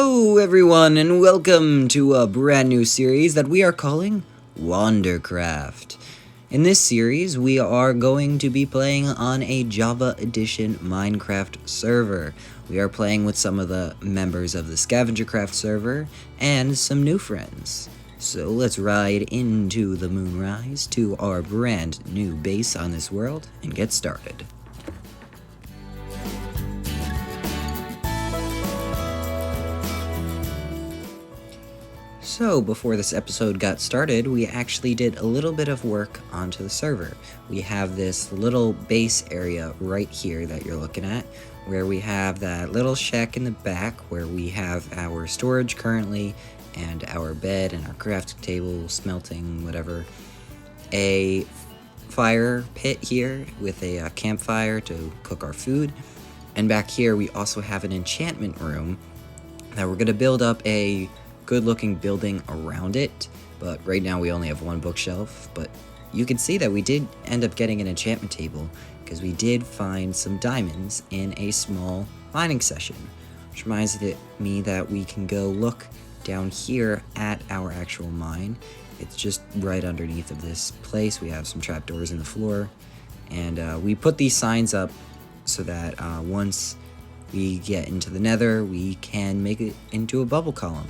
Hello everyone and welcome to a brand new series that we are calling Wandercraft. In this series we are going to be playing on a Java Edition Minecraft server. We are playing with some of the members of the Scavengercraft server and some new friends. So let's ride into the moonrise to our brand new base on this world and get started. So, before this episode got started, we actually did a little bit of work onto the server. We have this little base area right here that you're looking at, where we have that little shack in the back where we have our storage currently, and our bed and our crafting table, smelting, whatever. A fire pit here with a campfire to cook our food. And back here we also have an enchantment room that we're going to build up a good looking building around it, but right now we only have one bookshelf. But you can see that we did end up getting an enchantment table because we did find some diamonds in a small mining session, which reminds me that we can go look down here at our actual mine. It's just right underneath of this place. We have some trapdoors in the floor, and we put these signs up so that once we get into the nether we can make it into a bubble column.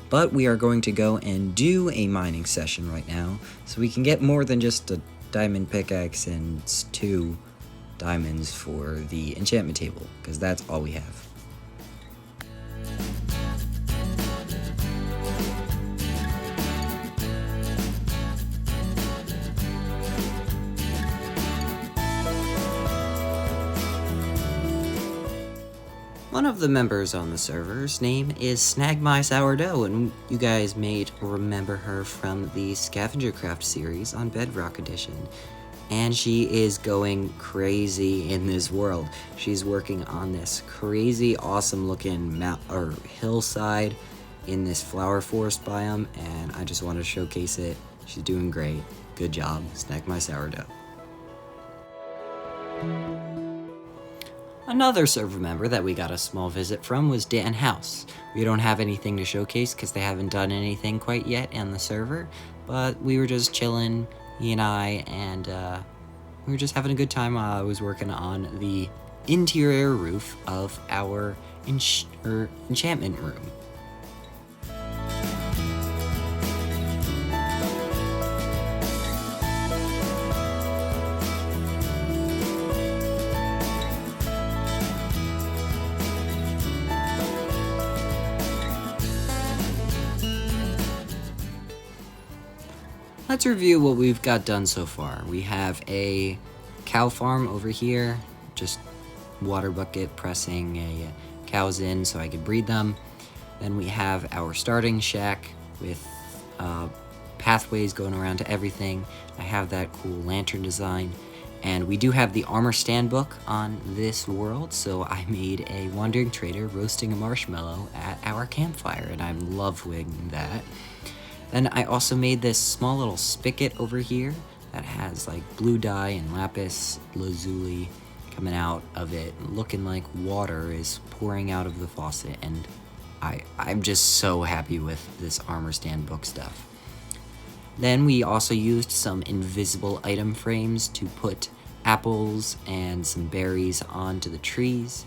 But we are going to go and do a mining session right now, so we can get more than just a diamond pickaxe and 2 diamonds for the enchantment table, because that's all we have. One of the members on the server's name is My Sourdough, and you guys may remember her from the Scavengercraft series on Bedrock Edition. And she is going crazy in this world. She's working on this crazy awesome looking hillside in this flower forest biome, and I just want to showcase it. She's doing great. Good job, My Sourdough. Another server member that we got a small visit from was Dan House. We don't have anything to showcase because they haven't done anything quite yet on the server, but we were just chilling, he and I, and we were just having a good time while I was working on the interior roof of our enchantment room. Let's review what we've got done so far. We have a cow farm over here, just water bucket pressing cows in so I could breed them. Then we have our starting shack with pathways going around to everything. I have that cool lantern design. And we do have the armor stand book on this world, so I made a wandering trader roasting a marshmallow at our campfire, and I'm loving that. Then I also made this small little spigot over here that has like blue dye and lapis lazuli coming out of it, looking like water is pouring out of the faucet, and I'm just so happy with this armor stand book stuff. Then we also used some invisible item frames to put apples and some berries onto the trees.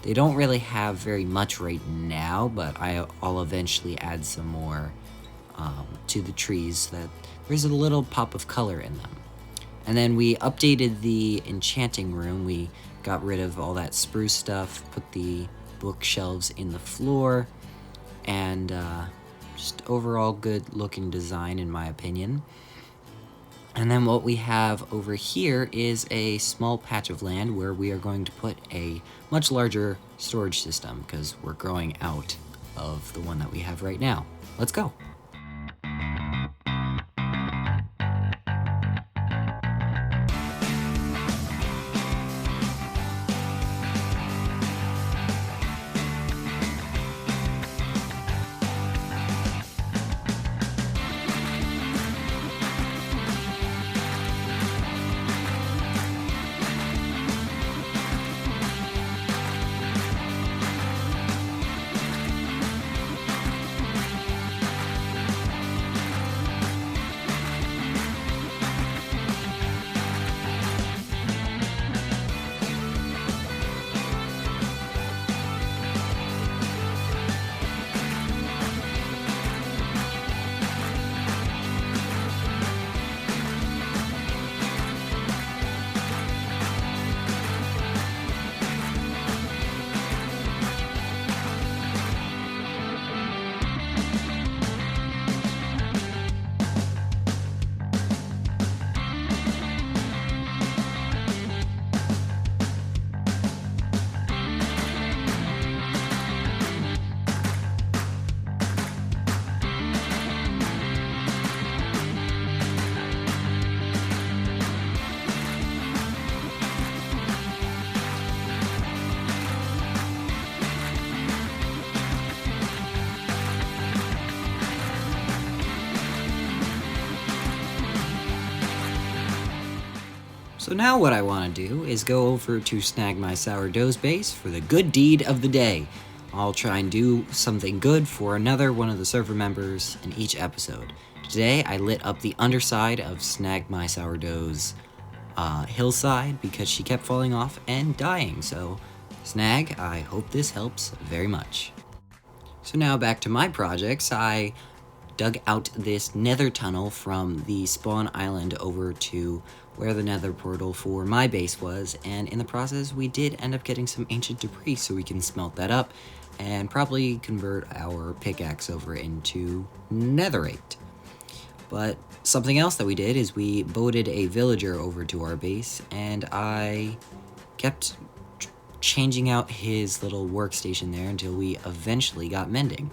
They don't really have very much right now, but I'll eventually add some more to the trees so that there's a little pop of color in them. And then we updated the enchanting room. We got rid of all that spruce stuff, put the bookshelves in the floor, and just overall good looking design in my opinion. And then what we have over here is a small patch of land where we are going to put a much larger storage system because we're growing out of the one that we have right now. Let's go. So now what I want to do is go over to Snag My Sourdough's base for the good deed of the day. I'll try and do something good for another one of the server members in each episode. Today I lit up the underside of Snag My Sourdough's hillside because she kept falling off and dying, so Snag, I hope this helps very much. So now back to my projects. I dug out this nether tunnel from the spawn island over to where the nether portal for my base was, and in the process we did end up getting some ancient debris, so we can smelt that up and probably convert our pickaxe over into netherite. But something else that we did is we boated a villager over to our base, and I kept changing out his little workstation there until we eventually got mending.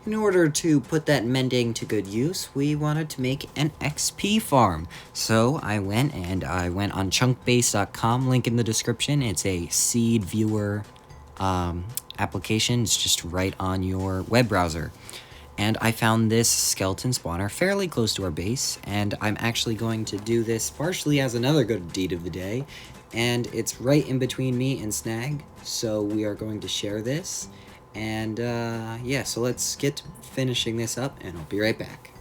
In order to put that mending to good use, we wanted to make an XP farm. So I went on chunkbase.com, link in the description. It's a seed viewer application. It's just right on your web browser. And I found this skeleton spawner fairly close to our base, and I'm actually going to do this partially as another good deed of the day, and it's right in between me and Snag, so we are going to share this. And yeah, so let's get to finishing this up, and I'll be right back.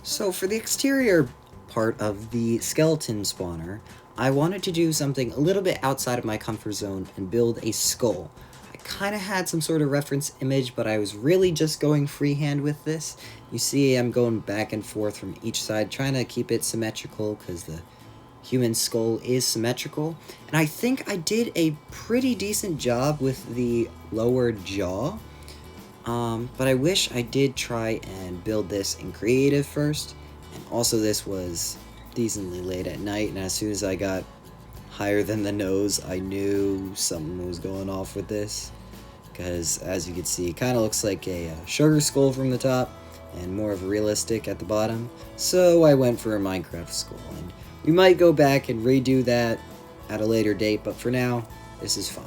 So for the exterior part of the skeleton spawner, I wanted to do something a little bit outside of my comfort zone and build a skull. I kind of had some sort of reference image, but I was really just going freehand with this. You see I'm going back and forth from each side, trying to keep it symmetrical because the human skull is symmetrical. And I think I did a pretty decent job with the lower jaw. But I wish I did try and build this in creative first, and also this was decently late at night, and as soon as I got higher than the nose, I knew something was going off with this, because as you can see, it kind of looks like a sugar skull from the top, and more of a realistic at the bottom, so I went for a Minecraft skull, and we might go back and redo that at a later date, but for now, this is fine.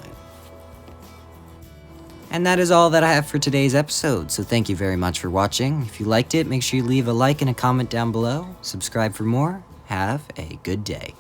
And that is all that I have for today's episode, so thank you very much for watching. If you liked it, make sure you leave a like and a comment down below. Subscribe for more. Have a good day.